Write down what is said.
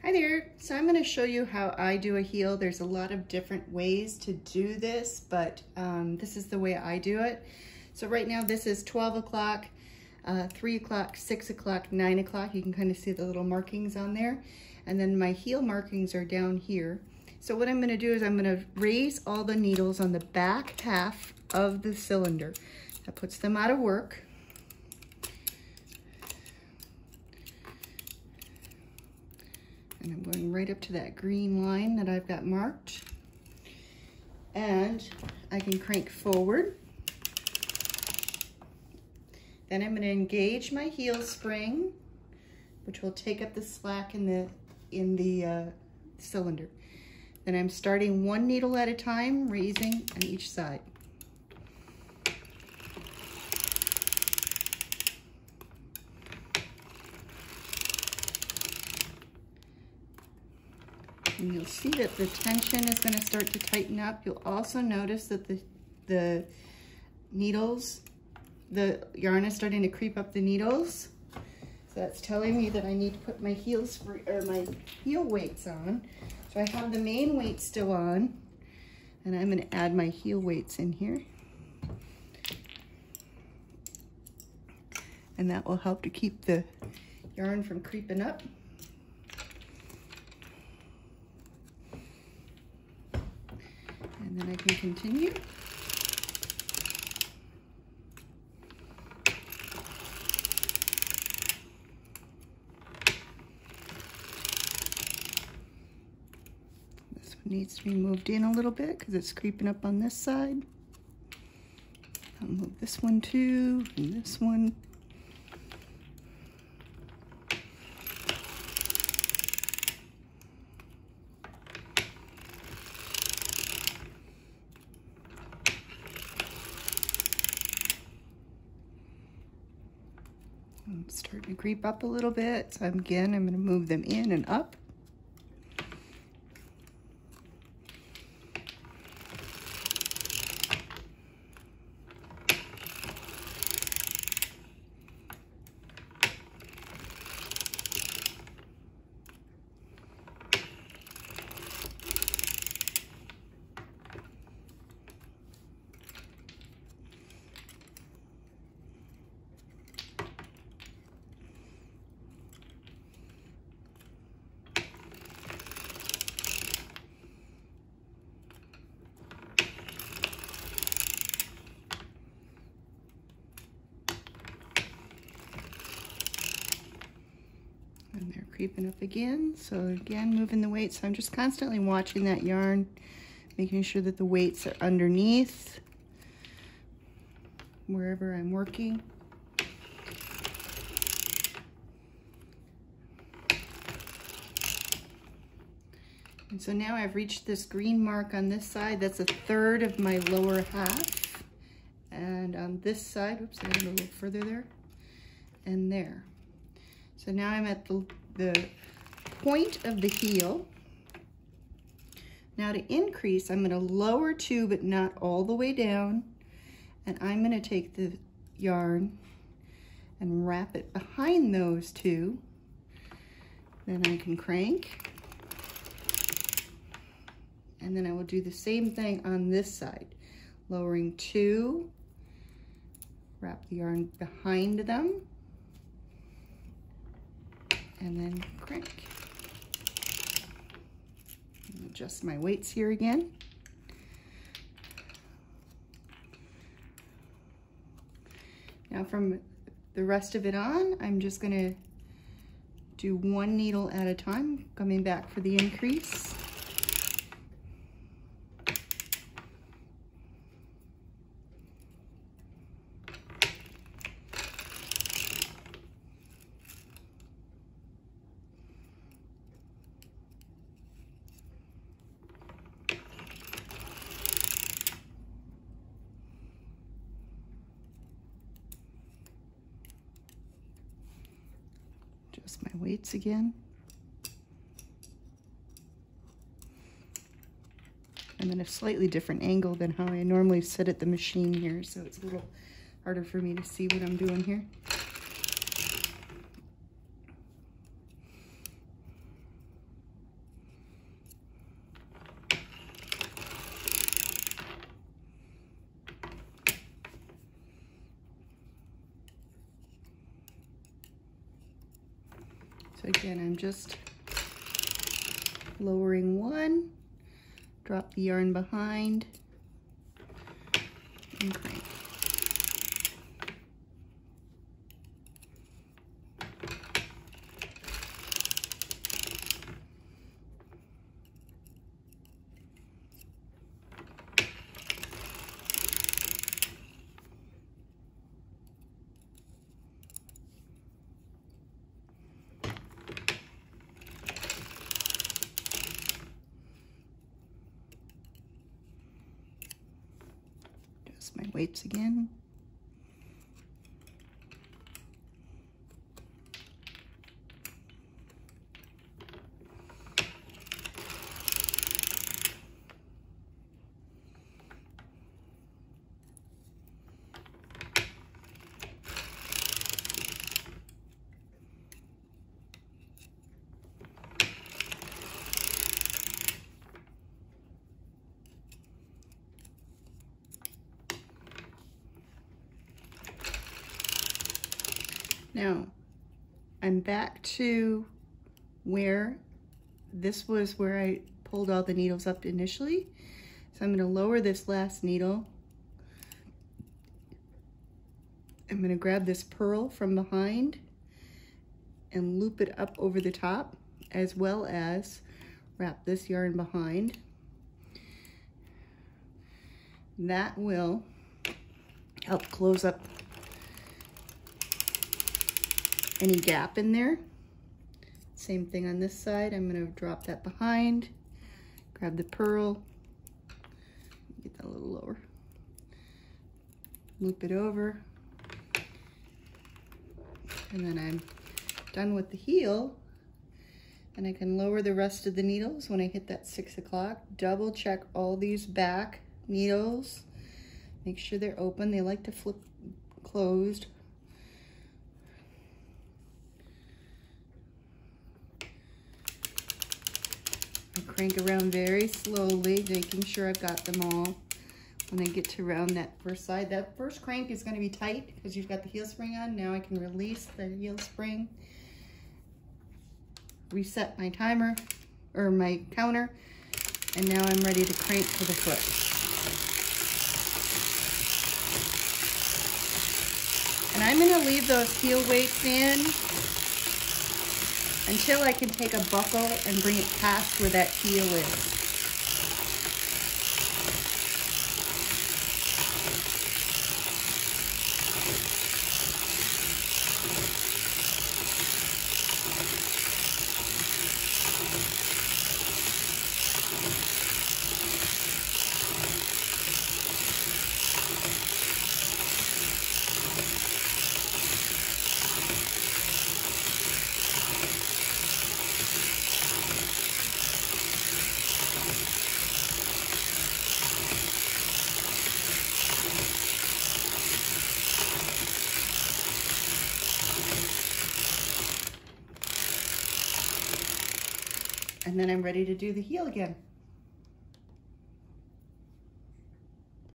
Hi there. So I'm going to show you how I do a heel. There's a lot of different ways to do this, but this is the way I do it. So right now this is 12 o'clock, 3 o'clock, 6 o'clock, 9 o'clock. You can kind of see the little markings on there. And then my heel markings are down here. So what I'm going to do is I'm going to raise all the needles on the back half of the cylinder. That puts them out of work. And I'm going right up to that green line that I've got marked. And I can crank forward. Then I'm going to engage my heel spring, which will take up the slack in the cylinder. Then I'm starting one needle at a time, raising on each side. And you'll see that the tension is going to start to tighten up. You'll also notice that the needles, the yarn is starting to creep up the needles. So that's telling me that I need to put my my heel weights on. So I have the main weight still on, and I'm going to add my heel weights in here. And that will help to keep the yarn from creeping up. And then I can continue. This one needs to be moved in a little bit because it's creeping up on this side. I'll move this one too, and this one. I'm starting to creep up a little bit, so again, I'm going to move them in and up. And they're creeping up again. So again, moving the weights. So I'm just constantly watching that yarn, making sure that the weights are underneath wherever I'm working. And so now I've reached this green mark on this side. That's a third of my lower half. And on this side, oops, I went a little further there, and there. So now I'm at the point of the heel. Now to increase, I'm going to lower two, but not all the way down. And I'm going to take the yarn and wrap it behind those two. Then I can crank. And then I will do the same thing on this side. Lowering two, wrap the yarn behind them, and then crank. Adjust my weights here again. Now from the rest of it on, I'm just going to do one needle at a time, coming back for the increase. Adjust my weights again. I'm in a slightly different angle than how I normally sit at the machine here, so it's a little harder for me to see what I'm doing here. So again, I'm just lowering one, drop the yarn behind, and crank. My weights again. Now, I'm back to where this was where I pulled all the needles up initially. So I'm going to lower this last needle. I'm going to grab this purl from behind and loop it up over the top, as well as wrap this yarn behind. That will help close up any gap in there. Same thing on this side. I'm going to drop that behind, grab the purl, get that a little lower, loop it over, and then I'm done with the heel, and I can lower the rest of the needles when I hit that 6 o'clock. Double check all these back needles, make sure they're open. They like to flip closed. Crank around very slowly, making sure I've got them all. When I get to around that first side, that first crank is going to be tight because you've got the heel spring on. Now I can release the heel spring, reset my timer or my counter, and now I'm ready to crank to the foot. And I'm going to leave those heel weights in until I can take a buckle and bring it past where that heel is. And then I'm ready to do the heel again.